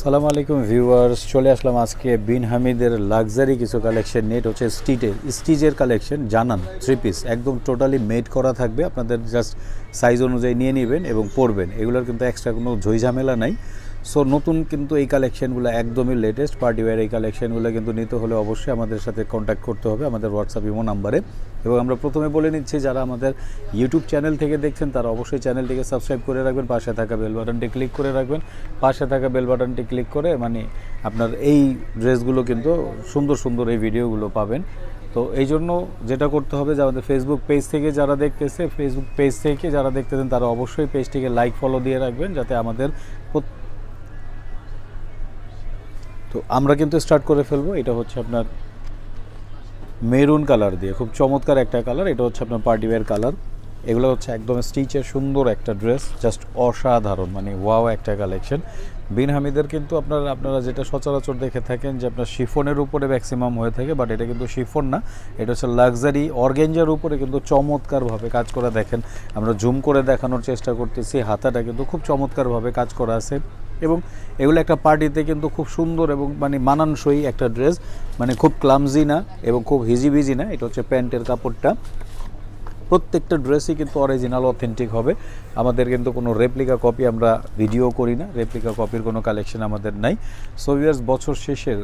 আসসালামু আলাইকুম ভিউয়ার্স, চলে আসলাম আজকে বিন হামিদের লাক্সারি কিছু কালেকশন নিয়ে। এটা হচ্ছে স্টিচের কালেকশন। জানান 3 পিস একদম টোটালি মেড করা থাকবে, আপনাদের জাস্ট সাইজ অনুযায়ী নিয়ে নেবেন এবং পরবেন। এগুলোর কিন্তু এক্সট্রা কোনো ঝামেলা নাই। সো নতুন কিন্তু এই কালেকশানগুলো একদমই লেটেস্ট পার্টিওয়্যার। এই কালেকশানগুলো কিন্তু নিতে হলে অবশ্যই আমাদের সাথে কন্ট্যাক্ট করতে হবে আমাদের হোয়াটসঅ্যাপ ইমো নাম্বারে। এবং আমরা প্রথমে বলে নিচ্ছি, যারা আমাদের ইউটিউব চ্যানেল থেকে দেখছেন তারা অবশ্যই চ্যানেলটিকে সাবস্ক্রাইব করে রাখবেন, পাশে থাকা বেল বাটনটি ক্লিক করে রাখবেন। পাশে থাকা বেল বাটনটি ক্লিক করে আপনার এই ড্রেসগুলো কিন্তু সুন্দর সুন্দর এই ভিডিওগুলো পাবেন। তো এই জন্য যেটা করতে হবে, যে আমাদের ফেসবুক পেজ থেকে যারা দেখতেছে, ফেসবুক পেজ থেকে যারা দেখতেছেন তারা অবশ্যই পেজটিকে লাইক ফলো দিয়ে রাখবেন, যাতে আমাদের তো আমরা কিন্তু স্টার্ট করে ফেলবো। এটা হচ্ছে আপনার মেরুন কালার দিয়ে, খুব চমৎকার একটা কালার। এটা হচ্ছে আপনার পার্টিওয়্যার কালার। এগুলো হচ্ছে একদম স্টিচের সুন্দর একটা ড্রেস, জাস্ট অসাধারণ, ওয়াও একটা কালেকশন। বিন হামিদের কিন্তু আপনারা যেটা সচরাচর দেখে থাকেন যে আপনার শিফনের উপরে ম্যাক্সিমাম হয়ে থাকে, বাট এটা কিন্তু শিফন না, এটা হচ্ছে লাক্সারি অর্গেঞ্জার উপরে কিন্তু চমৎকারভাবে কাজ করা। দেখেন, আমরা জুম করে দেখানোর চেষ্টা করতেছি, হাতাটা কিন্তু খুব চমৎকারভাবে কাজ করা আছে। এবং এগুলো একটা পার্টিতে কিন্তু খুব সুন্দর এবং মানানসই একটা ড্রেস, খুব ক্লামজি না এবং খুব হিজিবিজি না। এটা হচ্ছে প্যান্টের কাপড়টা। প্রত্যেকটা ড্রেসই কিন্তু অরিজিনাল অথেন্টিক হবে। আমাদের কিন্তু কোনো রেপ্লিকা কপি আমরা ভিডিও করি না, রেপ্লিকা কপির কোনো কালেকশন আমাদের নাই। সো ভিউয়ার্স, বছর শেষের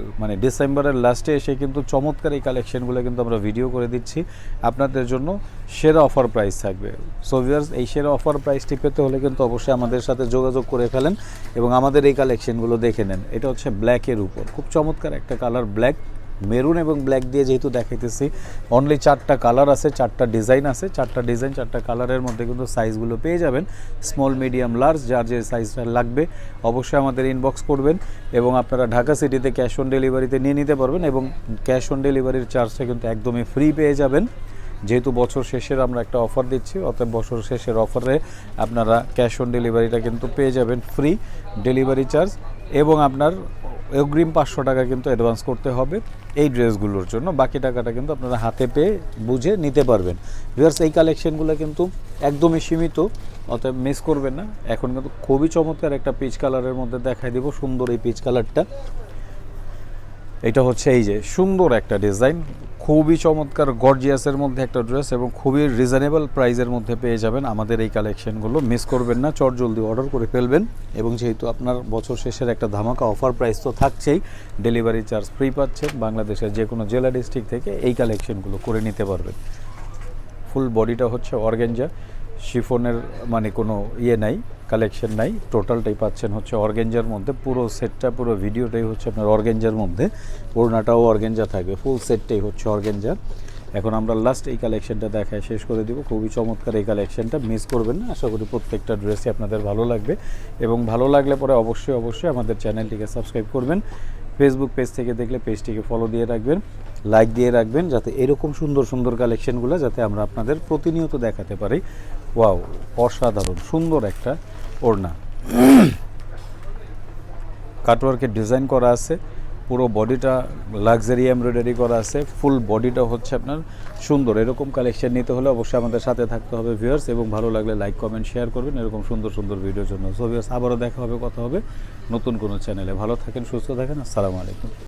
ডিসেম্বরের লাস্টে এসে কিন্তু চমৎকার এই কালেকশনগুলো কিন্তু আমরা ভিডিও করে দিচ্ছি আপনাদের জন্য। সেরা অফার প্রাইস থাকবে। সো ভিউয়ার্স, এই সেরা অফার প্রাইসটি পেতে হলে কিন্তু অবশ্যই আমাদের সাথে যোগাযোগ করে ফেলেন এবং আমাদের এই কালেকশনগুলো দেখে নেন। এটা হচ্ছে ব্ল্যাকের উপর, খুব চমৎকার একটা কালার, ব্ল্যাক, মেরুন এবং ব্ল্যাক দিয়ে যেহেতু দেখাইতেছি। অনলি 4টা কালার আছে, 4টা ডিজাইন আছে, 4টা ডিজাইন 4টা কালারের মধ্যে কিন্তু সাইজগুলো পেয়ে যাবেন, স্মল, মিডিয়াম, লার্জ, যার যে সাইজটা লাগবে অবশ্যই আমাদের ইনবক্স করবেন। এবং আপনারা ঢাকা সিটিতে ক্যাশ অন ডেলিভারিতে নিয়ে নিতে পারবেন এবং ক্যাশ অন ডেলিভারির চার্জটা কিন্তু একদমই ফ্রি পেয়ে যাবেন। যেহেতু বছর শেষের আমরা একটা অফার দিচ্ছি, অতএব বছর শেষের অফারে আপনারা ক্যাশ অন ডেলিভারিটা কিন্তু পেয়ে যাবেন, ফ্রি ডেলিভারি চার্জ। এবং আপনার অগ্রিম 500 টাকা কিন্তু অ্যাডভান্স করতে হবে এই ড্রেসগুলোর জন্য। বাকি টাকাটা কিন্তু আপনারা হাতে পেয়ে বুঝে নিতে পারবেন। ভিউয়ার্স, এই কালেকশনগুলো কিন্তু একদমই সীমিত, অতএব মিস করবেন না। এখন কিন্তু খুবই চমৎকার একটা পিচ কালারের মধ্যে দেখাই দিব, সুন্দর এই পিচ কালারটা। এটা হচ্ছে এই যে সুন্দর একটা ডিজাইন, খুবই চমৎকার গর্জিয়াসের মধ্যে একটা ড্রেস এবং খুবই রিজনেবল প্রাইসের মধ্যে পেয়ে যাবেন আমাদের এই কালেকশনগুলো। মিস করবেন না, চট জলদি অর্ডার করে ফেলবেন। এবং যেহেতু আপনার বছর শেষের একটা ধামাকা অফার প্রাইস তো থাকছেই, ডেলিভারি চার্জ ফ্রি পাচ্ছেন। বাংলাদেশের যে কোনো জেলা ডিস্ট্রিক্ট থেকে এই কালেকশনগুলো করে নিতে পারবেন। ফুল বডিটা হচ্ছে অর্গেঞ্জা, শিফনের কোনো নাই, কালেকশন নাই, টোটালটাই পাচ্ছেন হচ্ছে অর্গেঞ্জার মধ্যে। পুরো সেটটা, পুরো ভিডিওটাই হচ্ছে আপনার অর্গেঞ্জার মধ্যে, ওড়নাটাও অর্গেঞ্জা থাকবে, ফুল সেটটাই হচ্ছে অর্গেঞ্জা। এখন আমরা লাস্ট এই কালেকশনটা দেখায় শেষ করে দিব। খুবই চমৎকার এই কালেকশনটা, মিস করবেন না। আশা করি প্রত্যেকটা ড্রেসই আপনাদের ভালো লাগবে এবং ভালো লাগলে পরে অবশ্যই আমাদের চ্যানেলটিকে সাবস্ক্রাইব করবেন। ফেসবুক পেজ থেকে দেখলে পেজটিকে ফলো দিয়ে রাখবেন, লাইক দিয়ে রাখবেন, যাতে এরকম সুন্দর সুন্দর কালেকশনগুলো যাতে আমরা আপনাদের প্রতিনিয়ত দেখাতে পারি। ওয়াও, অসাধারণ সুন্দর একটা ওড়না, কাটওয়ার্কের ডিজাইন করা আছে, পুরো বডিটা লাক্সারি এমব্রয়ডারি করা আছে, ফুল বডিটা হচ্ছে আপনার সুন্দর। এরকম কালেকশন নিতে হলে অবশ্যই আমাদের সাথে থাকতে হবে ভিউয়ার্স, এবং ভালো লাগলে লাইক, কমেন্ট, শেয়ার করবেন এরকম সুন্দর সুন্দর ভিডিওর জন্য। সো ভিউয়ার্স, আবারও দেখা হবে, কথা হবে নতুন কোনো চ্যানেলে। ভালো থাকেন, সুস্থ থাকেন। আসসালামু আলাইকুম।